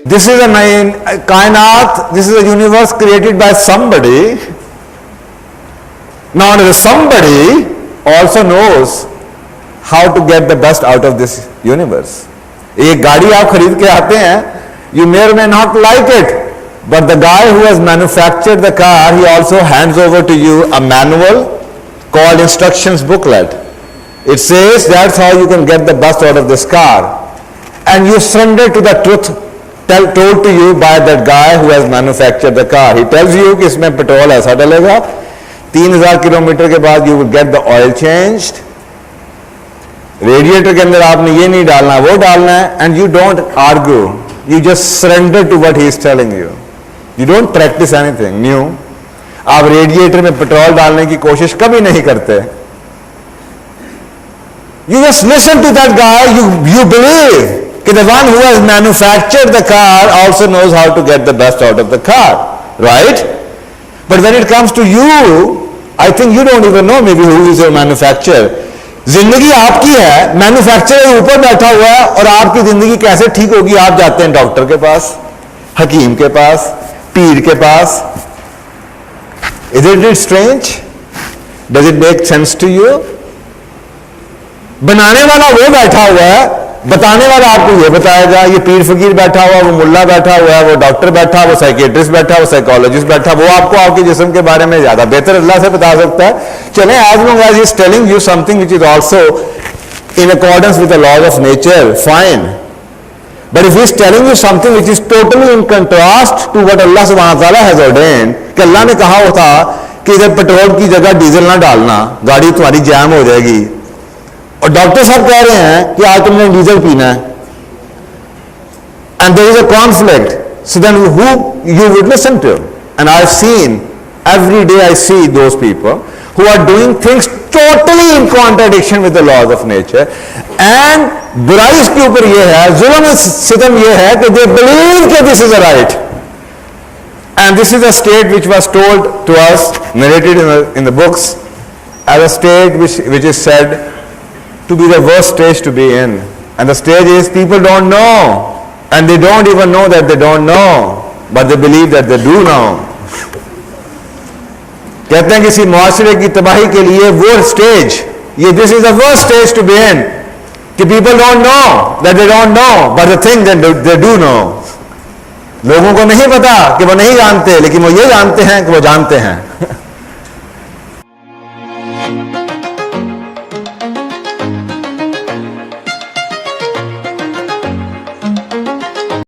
This is a kainat, this is a universe created by somebody. Now the somebody also knows how to get the best out of this universe. एक गाड़ी आप खरीद के आते हैं, you may or may not like it, but the guy who has manufactured the car, he also hands over to you a manual called instructions booklet. It says that's how you can get the best out of this car, and you surrender to the truth told to you by that guy who has manufactured the car. He tells you कि इसमें petrol ऐसा डलेगा, 3000 kilometre के बाद you will get the oil changed. Radiator के अंदर आपने ये नहीं डालना, वो डालना है, and you don't argue. You just surrender to what he is telling you. You don't practice anything new. आप रेडिएटर में पेट्रोल डालने की कोशिश कभी नहीं करते. You just listen to that guy. You believe that the one who has manufactured the car also knows how to get the best out of the car, right? But when it comes to you, I think you don't even know maybe who is your manufacturer. जिंदगी आपकी है, manufacturer ऊपर बैठा हुआ है, और आपकी जिंदगी कैसे ठीक होगी? आप जाते हैं डॉक्टर के पास, हकीम के पास, पीर के पास. Isn't it strange? Does it make sense to you? बनाने वाला वो बैठा हुआ है, बताने वाला आपको ये बताएगा. ये पीर फकीर बैठा हुआ, वो मुल्ला बैठा हुआ है, वो डॉक्टर बैठा, वो साइकेट्रिस्ट बैठा, वो साइकोलॉजिस्ट बैठा, वो आपको आपके जिस्म के बारे में ज्यादा बेहतर अल्लाह से बता सकता है. चलें, as long as he is telling you something which is also in accordance with the laws of nature, fine. But if he is telling you something which is totally in contrast to what Allah subhanahu wa ta'ala has ordained, कि अल्लाह ने कहा होता कि इधर petrol की जगह diesel ना डालना, गाड़ी तुम्हारी जैम हो जाएगी, और डॉक्टर साहब कह रहे हैं कि आज तुमने डीजल पीना है, and there is a conflict, so then who you would listen to? And I've seen, every day I see those people who are doing things totally in contradiction with the laws of nature, and बुराई इसके ऊपर ये है, जुल्म सितम ये है कि they believe that this is a right, and this is a state which was told to us, narrated in the books, as a state which is said to be the worst stage to be in. And the stage is people don't know, and they don't even know that they don't know, but they believe that they do know. कहते हैं किसी मुआशरे की तबाही के लिए वो stage, ये this is the worst stage to be in, कि people don't know that they don't know but the thing that they do know. लोगों को नहीं पता कि वो नहीं जानते, लेकिन वो ये जानते हैं कि वो जानते हैं.